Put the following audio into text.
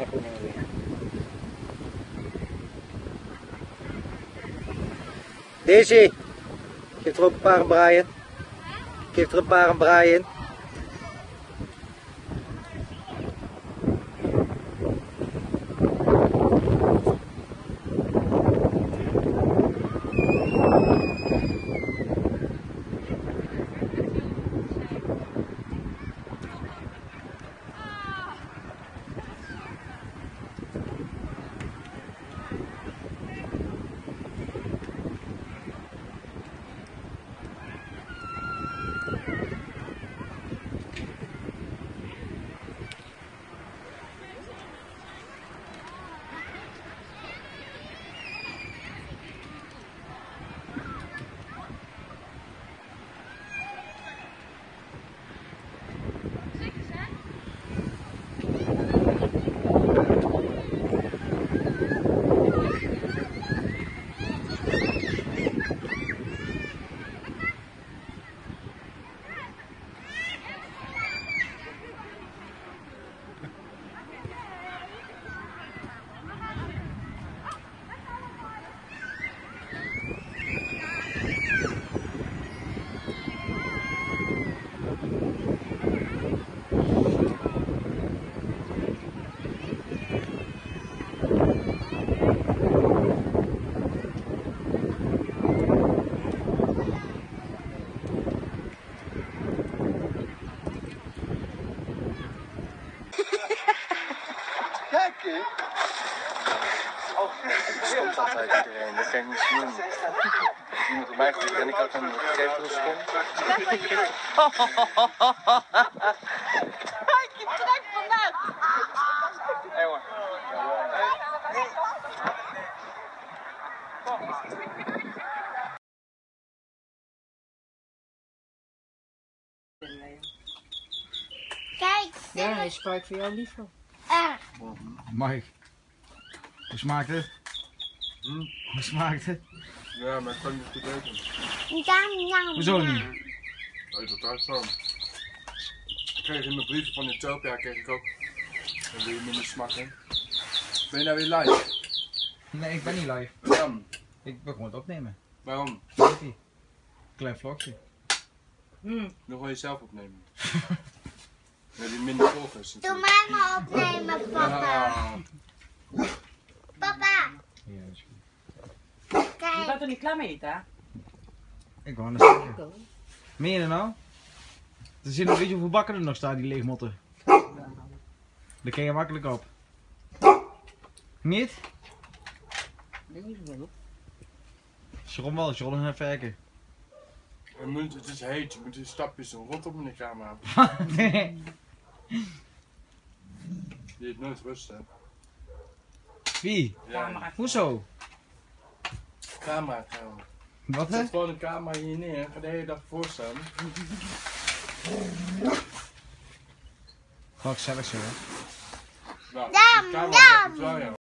telefoon nemen weer. Daisy, geef er ook een paar aan Brian. Geef er een paar aan Brian. Stond altijd iedereen, dat kan ik niet doen. Als iemand op mij gaat en ik had een gegeven stond. Kijk, je trekt vanuit. Hé hoor. Kijk, Ja, hij sprak voor jou liever. Mike, hoe smaakt het? Hoe smaakt het? Ja, maar ik kan niet goed eten. Hoezo niet? Eet het uit zo. Ik kreeg in mijn brieven van Utopia kreeg ik ook. Dan wil je minder smakken. Ben je nou weer live? Nee, ik ben niet live. Waarom? Ik ben gewoon het opnemen. Waarom? Klein vlogje. Dan wil je zelf opnemen. Dan heb je minder volgers. doe mij maar opnemen, papa. Ah. Papa, Ja, dat is goed. Je kijk. bent er niet klaar mee, hè? Ik wou net zeggen. Meen je dat nou? Er zit nog, weet je hoeveel bakken er nog staan, die leegmotten? Daar kan je makkelijk op. Niet? Nee, niet zoveel. Sharon wel, Sharon en Verken. Het is heet, je moet die stapjes doen rondom in de camera. Nee. Je hebt nooit rust, hè? Wie? Ja, Hoezo? camera trouwens. Wat hè? Zet gewoon een camera hier neer en ga de hele dag voorstaan. Gewoon gezellig zo hè? Nou, Dam, die camera dam. werkt wel, ja.